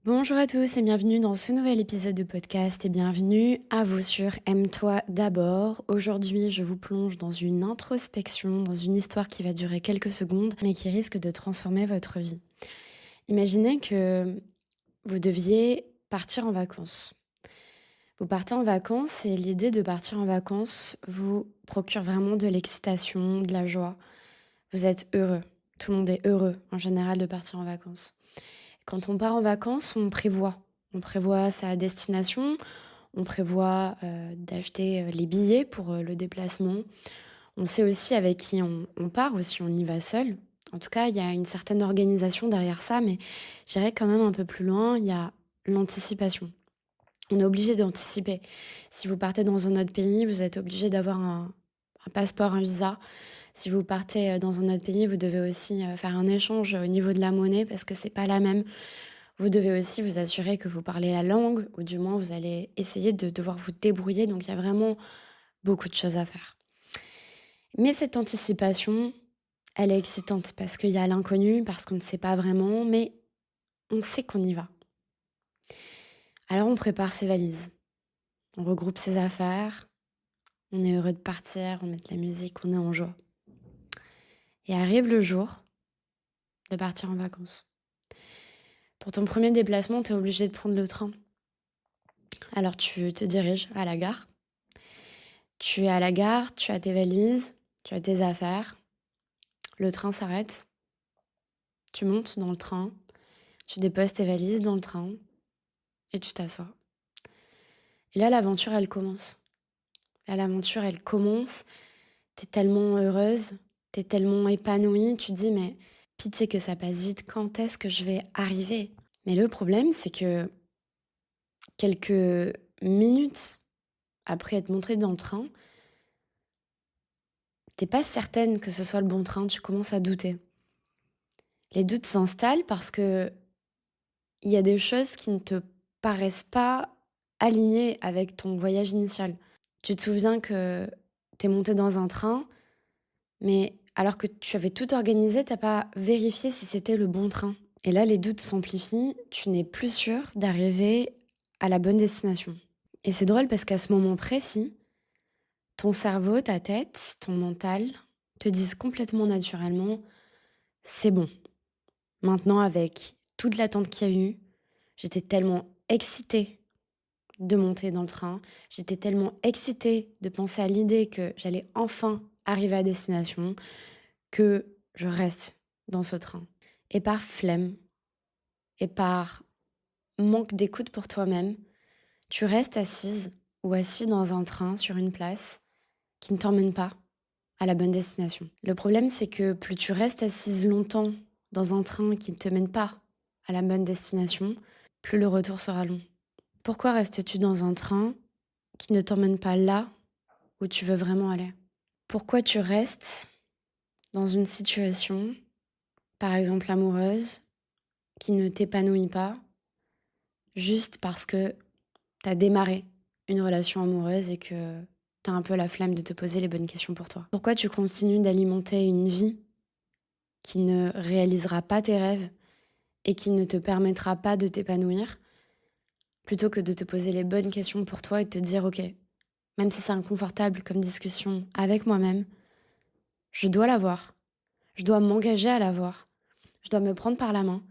Bonjour à tous et bienvenue dans ce nouvel épisode de podcast et bienvenue à vous sur Aime-toi d'abord. Aujourd'hui, je vous plonge dans une introspection, dans une histoire qui va durer quelques secondes mais qui risque de transformer votre vie. Imaginez que vous deviez partir en vacances. Vous partez en vacances et l'idée de partir en vacances vous procure vraiment de l'excitation, de la joie. Vous êtes heureux. Tout le monde est heureux en général de partir en vacances. Quand on part en vacances, on prévoit. On prévoit sa destination, on prévoit d'acheter les billets pour le déplacement. On sait aussi avec qui on part ou si on y va seul. En tout cas, il y a une certaine organisation derrière ça, mais j'irais quand même un peu plus loin, il y a l'anticipation. On est obligé d'anticiper. Si vous partez dans un autre pays, vous êtes obligé d'avoir un passeport, un visa. Si vous partez dans un autre pays, vous devez aussi faire un échange au niveau de la monnaie parce que c'est pas la même. Vous devez aussi vous assurer que vous parlez la langue, ou du moins vous allez essayer de devoir vous débrouiller. Donc il y a vraiment beaucoup de choses à faire. Mais cette anticipation, elle est excitante parce qu'il y a l'inconnu, parce qu'on ne sait pas vraiment, mais on sait qu'on y va. Alors on prépare ses valises, on regroupe ses affaires, on est heureux de partir, on met de la musique, on est en joie. Et arrive le jour de partir en vacances. Pour ton premier déplacement, tu es obligé de prendre le train. Alors tu te diriges à la gare. Tu es à la gare, tu as tes valises, tu as tes affaires. Le train s'arrête. Tu montes dans le train, tu déposes tes valises dans le train et tu t'assois. Et là, l'aventure, elle commence. Là, l'aventure, elle commence. T'es tellement heureuse, t'es tellement épanouie. Tu te dis, mais pitié que ça passe vite. Quand est-ce que je vais arriver? Mais le problème, c'est que quelques minutes après être montrée dans le train, t'es pas certaine que ce soit le bon train. Tu commences à douter. Les doutes s'installent parce que il y a des choses qui ne te paraissent pas alignées avec ton voyage initial. Tu te souviens que tu es monté dans un train, mais alors que tu avais tout organisé, tu pas vérifié si c'était le bon train. Et là, les doutes s'amplifient, tu n'es plus sûr d'arriver à la bonne destination. Et c'est drôle parce qu'à ce moment précis, ton cerveau, ta tête, ton mental te disent complètement naturellement, c'est bon. Maintenant, avec toute l'attente qu'il y a eu, j'étais tellement excitée de monter dans le train. J'étais tellement excitée de penser à l'idée que j'allais enfin arriver à destination que je reste dans ce train. Et par flemme et par manque d'écoute pour toi-même, tu restes assise ou assis dans un train sur une place qui ne t'emmène pas à la bonne destination. Le problème, c'est que plus tu restes assise longtemps dans un train qui ne te mène pas à la bonne destination, plus le retour sera long. Pourquoi restes-tu dans un train qui ne t'emmène pas là où tu veux vraiment aller? Pourquoi tu restes dans une situation, par exemple amoureuse, qui ne t'épanouit pas, juste parce que tu as démarré une relation amoureuse et que tu as un peu la flemme de te poser les bonnes questions pour toi? Pourquoi tu continues d'alimenter une vie qui ne réalisera pas tes rêves et qui ne te permettra pas de t'épanouir, plutôt que de te poser les bonnes questions pour toi et de te dire, ok, même si c'est inconfortable comme discussion avec moi-même, je dois l'avoir. Je dois m'engager à l'avoir. Je dois me prendre par la main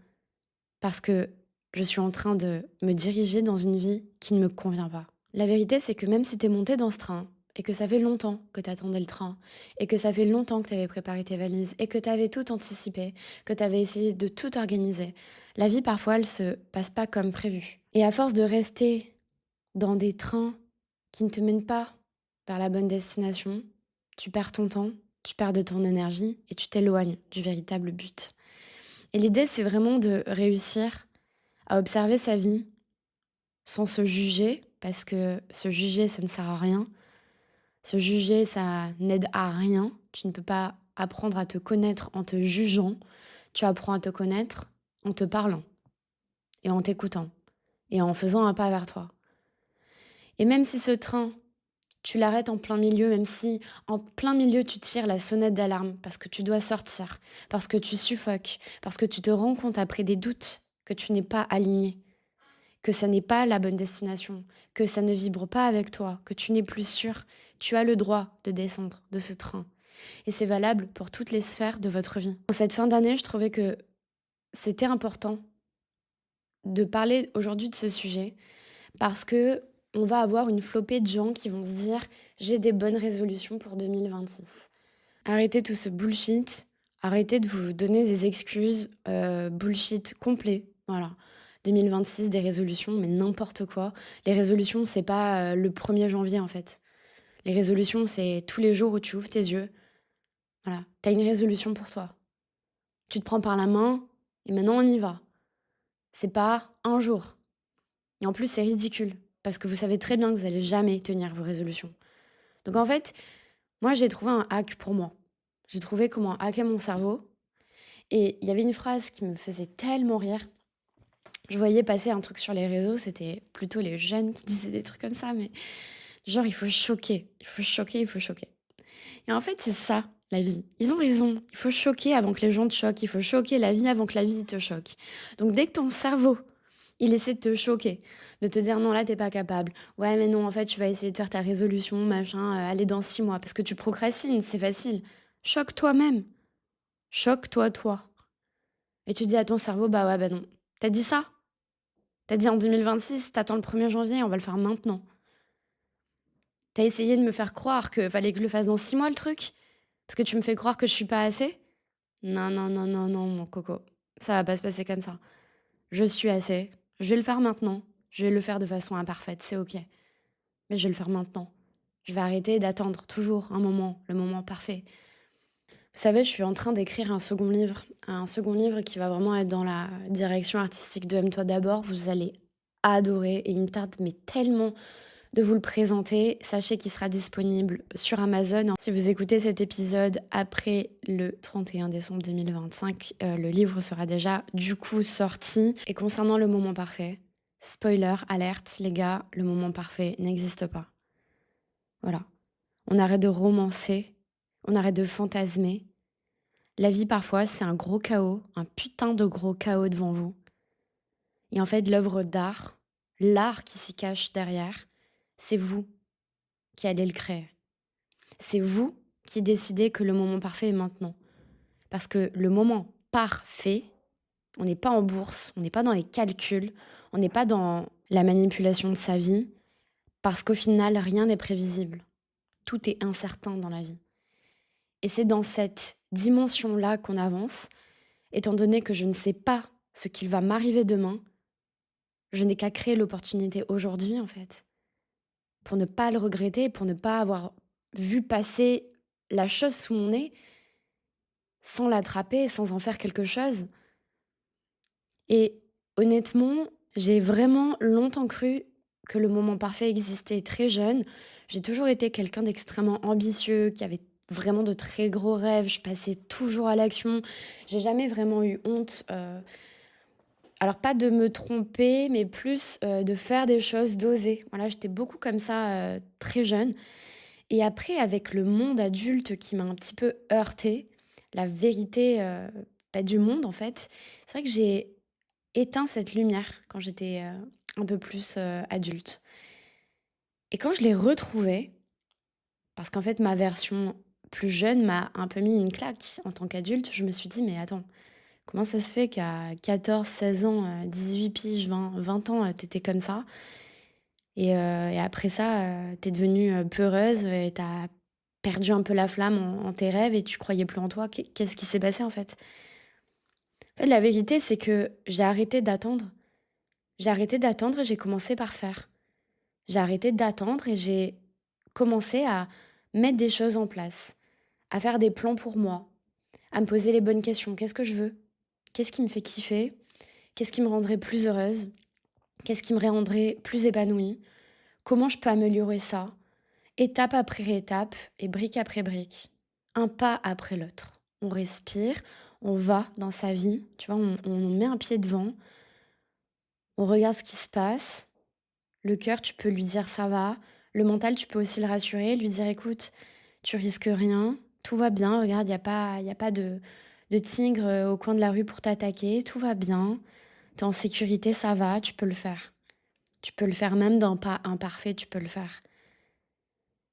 parce que je suis en train de me diriger dans une vie qui ne me convient pas. La vérité, c'est que même si t'es monté dans ce train et que ça fait longtemps que t'attendais le train et que ça fait longtemps que t'avais préparé tes valises et que t'avais tout anticipé, que t'avais essayé de tout organiser, la vie parfois elle se passe pas comme prévu. Et à force de rester dans des trains qui ne te mènent pas vers la bonne destination, tu perds ton temps, tu perds de ton énergie et tu t'éloignes du véritable but. Et l'idée, c'est vraiment de réussir à observer sa vie sans se juger, parce que se juger, ça ne sert à rien. Se juger, ça n'aide à rien. Tu ne peux pas apprendre à te connaître en te jugeant. Tu apprends à te connaître en te parlant et en t'écoutant et en faisant un pas vers toi. Et même si ce train, tu l'arrêtes en plein milieu, même si en plein milieu tu tires la sonnette d'alarme parce que tu dois sortir, parce que tu suffoques, parce que tu te rends compte après des doutes que tu n'es pas aligné. que ça n'est pas la bonne destination, que ça ne vibre pas avec toi, que tu n'es plus sûr, tu as le droit de descendre de ce train. Et c'est valable pour toutes les sphères de votre vie. En cette fin d'année, je trouvais que c'était important de parler aujourd'hui de ce sujet parce que on va avoir une flopée de gens qui vont se dire j'ai des bonnes résolutions pour 2026. Arrêtez tout ce bullshit, arrêtez de vous donner des excuses, bullshit complet, voilà. 2026, des résolutions, mais n'importe quoi. Les résolutions, c'est pas, le 1er janvier, en fait. Les résolutions, c'est tous les jours où tu ouvres tes yeux, voilà. Tu as une résolution pour toi. Tu te prends par la main et maintenant on y va. C'est pas un jour. Et en plus, c'est ridicule parce que vous savez très bien que vous allez jamais tenir vos résolutions. Donc en fait, moi, j'ai trouvé un hack pour moi. J'ai trouvé comment hacker mon cerveau et il y avait une phrase qui me faisait tellement rire. Je voyais passer un truc sur les réseaux, c'était plutôt les jeunes qui disaient des trucs comme ça, mais genre il faut choquer, il faut choquer, il faut choquer. Et en fait, c'est ça, la vie. Ils ont raison. Il faut choquer avant que les gens te choquent. Il faut choquer la vie avant que la vie te choque. Donc, dès que ton cerveau, il essaie de te choquer, de te dire non, là, t'es pas capable. Ouais, mais non, en fait, tu vas essayer de faire ta résolution, machin, aller dans 6 mois, parce que tu procrastines, c'est facile. Choque toi-même. Choque-toi, toi. Et tu dis à ton cerveau, bah ouais, bah non. T'as dit ça? T'as dit en 2026, t'attends le 1er janvier, on va le faire maintenant. T'as essayé de me faire croire qu'il fallait que je le fasse dans 6 mois, le truc? Parce que tu me fais croire que je suis pas assez? Non, non, non, non, non, mon coco. Ça va pas se passer comme ça. Je suis assez. Je vais le faire maintenant. Je vais le faire de façon imparfaite, c'est ok. Mais je vais le faire maintenant. Je vais arrêter d'attendre toujours un moment, le moment parfait. Vous savez, je suis en train d'écrire un second livre. Un second livre qui va vraiment être dans la direction artistique de Aime-toi d'abord. Vous allez adorer. Et il me tarde mais tellement de vous le présenter. Sachez qu'il sera disponible sur Amazon. Si vous écoutez cet épisode après le 31 décembre 2025, le livre sera déjà du coup sorti. Et concernant le moment parfait, spoiler, alerte, les gars, le moment parfait n'existe pas. Voilà. On arrête de romancer, on arrête de fantasmer. La vie, parfois, c'est un gros chaos, un putain de gros chaos devant vous. Et en fait, l'œuvre d'art, l'art qui s'y cache derrière, c'est vous qui allez le créer. C'est vous qui décidez que le moment parfait est maintenant. Parce que le moment parfait, on n'est pas en bourse, on n'est pas dans les calculs, on n'est pas dans la manipulation de sa vie, parce qu'au final, rien n'est prévisible. Tout est incertain dans la vie. Et c'est dans cette dimension-là qu'on avance, étant donné que je ne sais pas ce qu'il va m'arriver demain, je n'ai qu'à créer l'opportunité aujourd'hui, en fait, pour ne pas le regretter, pour ne pas avoir vu passer la chose sous mon nez sans l'attraper, sans en faire quelque chose. Et honnêtement, j'ai vraiment longtemps cru que le moment parfait existait très jeune. J'ai toujours été quelqu'un d'extrêmement ambitieux, qui avait vraiment de très gros rêves. Je passais toujours à l'action. J'ai jamais vraiment eu honte. Alors pas de me tromper, mais plus de faire des choses, d'oser. Voilà, j'étais beaucoup comme ça très jeune. Et après, avec le monde adulte qui m'a un petit peu heurtée, la vérité du monde en fait, c'est vrai que j'ai éteint cette lumière quand j'étais un peu plus adulte. Et quand je l'ai retrouvée, parce qu'en fait ma version plus jeune m'a un peu mis une claque en tant qu'adulte, je me suis dit mais attends, comment ça se fait qu'à 14, 16 ans, 18 piges, 20 ans, t'étais comme ça et après ça, tu devenue peureuse et t'as perdu un peu la flamme en tes rêves et tu croyais plus en toi. Qu'est-ce qui s'est passé en fait? En fait, la vérité, c'est que j'ai arrêté d'attendre. J'ai arrêté d'attendre et j'ai commencé par faire. J'ai arrêté d'attendre et j'ai commencé à mettre des choses en place, à faire des plans pour moi, à me poser les bonnes questions. Qu'est-ce que je veux? Qu'est-ce qui me fait kiffer? Qu'est-ce qui me rendrait plus heureuse? Qu'est-ce qui me rendrait plus épanouie? Comment je peux améliorer ça? Étape après étape et brique après brique. Un pas après l'autre. On respire, on va dans sa vie, tu vois, on met un pied devant, on regarde ce qui se passe. Le cœur, tu peux lui dire ça va. Le mental, tu peux aussi le rassurer, lui dire écoute, tu risques rien, tout va bien, regarde, y a pas de tigre au coin de la rue pour t'attaquer, tout va bien, t'es en sécurité, ça va, tu peux le faire. Tu peux le faire même d'un pas imparfait, tu peux le faire.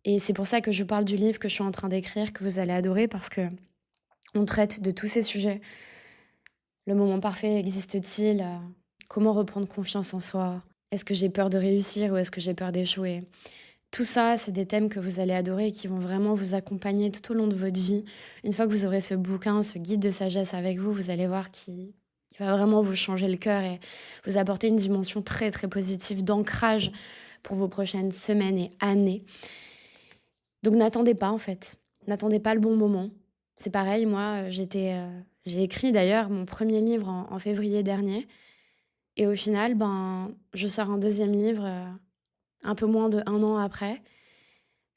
Et c'est pour ça que je parle du livre que je suis en train d'écrire, que vous allez adorer parce que on traite de tous ces sujets. Le moment parfait existe-t-il? Comment reprendre confiance en soi? Est-ce que j'ai peur de réussir ou est-ce que j'ai peur d'échouer? Tout ça, c'est des thèmes que vous allez adorer et qui vont vraiment vous accompagner tout au long de votre vie. Une fois que vous aurez ce bouquin, ce guide de sagesse avec vous, vous allez voir qu'il va vraiment vous changer le cœur et vous apporter une dimension très très positive d'ancrage pour vos prochaines semaines et années. Donc n'attendez pas en fait. N'attendez pas le bon moment. C'est pareil, moi, j'ai écrit d'ailleurs mon premier livre en février dernier. Et au final, ben, je sors un deuxième livre un peu moins de 1 an après.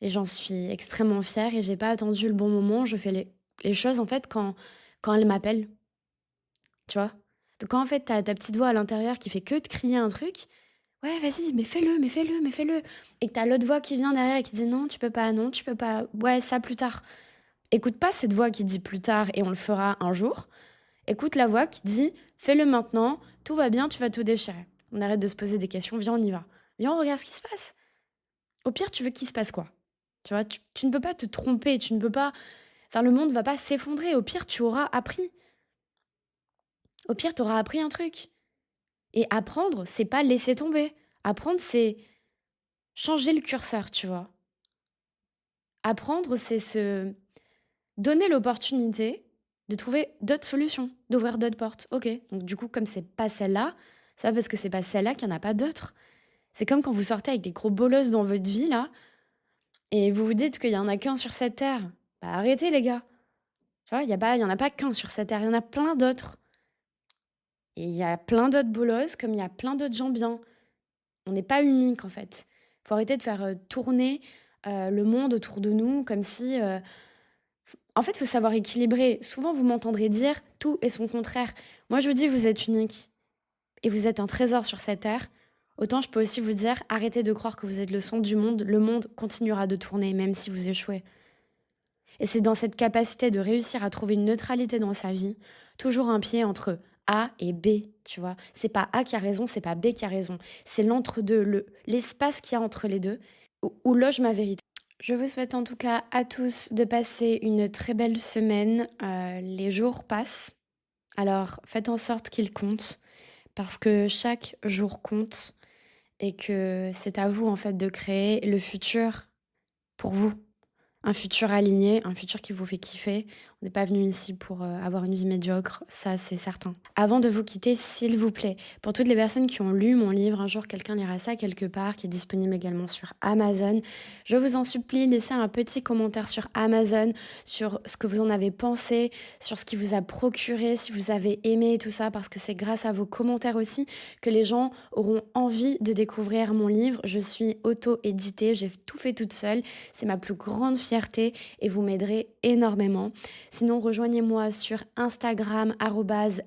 Et j'en suis extrêmement fière et j'ai pas attendu le bon moment. Je fais les choses en fait quand elles m'appellent, tu vois? Donc quand en fait t'as ta petite voix à l'intérieur qui fait que de crier un truc, ouais vas-y, mais fais-le, mais fais-le, mais fais-le. Et que t'as l'autre voix qui vient derrière et qui dit non, tu peux pas, ouais, ça plus tard. Écoute pas cette voix qui dit plus tard et on le fera un jour. Écoute la voix qui dit fais-le maintenant, tout va bien, tu vas tout déchirer. On arrête de se poser des questions, viens, on y va. Viens, on regarde ce qui se passe. Au pire, tu veux qu'il se passe quoi? Tu vois, tu ne peux pas te tromper, tu ne peux pas. Enfin, le monde va pas s'effondrer. Au pire, tu auras appris. Au pire, tu auras appris un truc. Et apprendre, c'est pas laisser tomber. Apprendre, c'est changer le curseur, tu vois. Apprendre, c'est se donner l'opportunité de trouver d'autres solutions, d'ouvrir d'autres portes. Ok, donc du coup, comme c'est pas celle-là, c'est pas parce que c'est pas celle-là qu'il n'y en a pas d'autres. C'est comme quand vous sortez avec des gros bolosses dans votre vie, là, et vous vous dites qu'il y en a qu'un sur cette terre. Bah arrêtez, les gars. Tu vois, il y en a pas qu'un sur cette terre, il y en a plein d'autres. Et il y a plein d'autres bolosses, comme il y a plein d'autres gens bien. On n'est pas unique, en fait. Faut arrêter de faire tourner le monde autour de nous comme si. En fait, il faut savoir équilibrer. Souvent, vous m'entendrez dire tout et son contraire. Moi, je vous dis, vous êtes unique et vous êtes un trésor sur cette terre. Autant je peux aussi vous dire, arrêtez de croire que vous êtes le centre du monde. Le monde continuera de tourner, même si vous échouez. Et c'est dans cette capacité de réussir à trouver une neutralité dans sa vie, toujours un pied entre A et B, tu vois. C'est pas A qui a raison, c'est pas B qui a raison. C'est l'entre-deux, l'espace qu'il y a entre les deux, où loge ma vérité. Je vous souhaite en tout cas à tous de passer une très belle semaine. Les jours passent, alors faites en sorte qu'ils comptent, parce que chaque jour compte et que c'est à vous en fait de créer le futur pour vous. Un futur aligné, un futur qui vous fait kiffer. On n'est pas venu ici pour avoir une vie médiocre, ça c'est certain. Avant de vous quitter, s'il vous plaît, pour toutes les personnes qui ont lu mon livre, un jour quelqu'un lira ça quelque part, qui est disponible également sur Amazon, je vous en supplie, laissez un petit commentaire sur Amazon, sur ce que vous en avez pensé, sur ce qui vous a procuré, si vous avez aimé tout ça, parce que c'est grâce à vos commentaires aussi que les gens auront envie de découvrir mon livre. Je suis auto-éditée, j'ai tout fait toute seule, c'est ma plus grande fierté et vous m'aiderez énormément. Sinon, rejoignez-moi sur Instagram,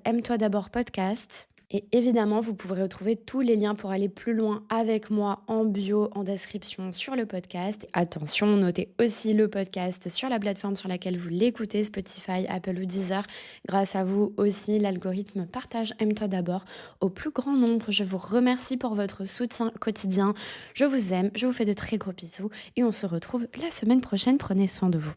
aime-toi d'abord podcast. Et évidemment, vous pourrez retrouver tous les liens pour aller plus loin avec moi en bio, en description sur le podcast. Attention, notez aussi le podcast sur la plateforme sur laquelle vous l'écoutez, Spotify, Apple ou Deezer. Grâce à vous aussi, l'algorithme partage Aime-toi d'abord au plus grand nombre. Je vous remercie pour votre soutien quotidien. Je vous aime, je vous fais de très gros bisous et on se retrouve la semaine prochaine. Prenez soin de vous.